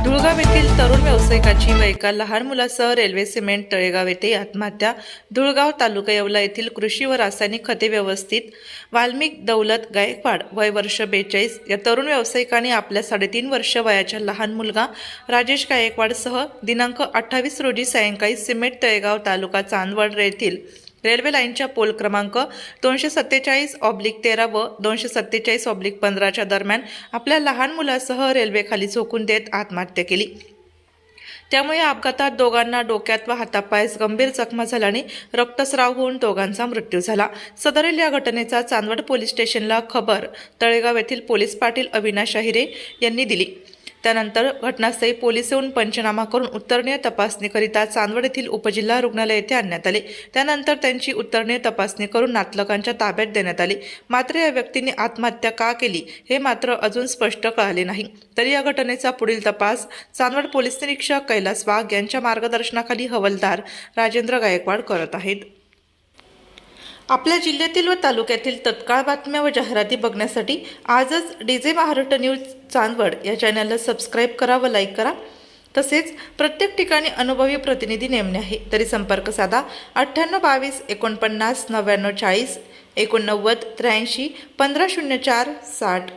धुळगाव येथील तरुण व्यावसायिकाची व एका लहान मुलासह रेल्वे सिमेंट तळेगाव येथे आत्महत्या। धुळगाव तालुका येवला येथील कृषी व रासायनिक खते व्यवस्थित वाल्मिक दौलत गायकवाड वय वर्ष 42 या तरुण व्यावसायिकाने आपल्या 3.5 वर्ष वयाच्या लहान मुलगा राजेश गायकवाडसह दिनांक 28 रोजी सायंकाळी सिमेंट तळेगाव तालुका चांदवड येथील रेल्वे लाईनच्या पोल क्रमांक 247/13 व 247/15 दरम्यान आपल्या लहान मुलासह रेल्वेखाली झोकून देत आत्महत्या केली। त्यामुळे या अपघातात दोघांना डोक्यात व हातापायास गंभीर जखमा झाल्याने रक्तस्राव होऊन दोघांचा मृत्यू झाला। सदरील या घटनेचा चांदवड पोलीस स्टेशनला खबर तळेगाव येथील पोलीस पाटील अविनाश अहिरे यांनी दिली। त्यानंतर घटनास्थळी पोलीस येऊन पंचनामा करून उत्तरणीय तपासणीकरिता चांदवड येथील उपजिल्हा रुग्णालय येथे आणण्यात आले। त्यानंतर त्यांची उत्तरणीय तपासणी करून नातलगांच्या ताब्यात देण्यात आली। मात्र या व्यक्तीने आत्महत्या का केली हे मात्र अजून स्पष्ट कळाले नाही। तरी या घटनेचा पुढील तपास चांदवड पोलीस निरीक्षक कैलास वाघ यांच्या मार्गदर्शनाखाली हवालदार राजेंद्र गायकवाड करत आहेत। आपल्या जिल्ह्यातील व तालुक्यातील तत्काळ बातम्या व जाहिराती बघण्यासाठी आजच डीजे महाराष्ट्र न्यूज चांदवड या चॅनलला सबस्क्राईब करा व लाईक करा। तसेच प्रत्येक ठिकाणी अनुभवी प्रतिनिधी नेमणे आहे तरी संपर्क साधा 98 22 49 99 40 89 83 1504 60।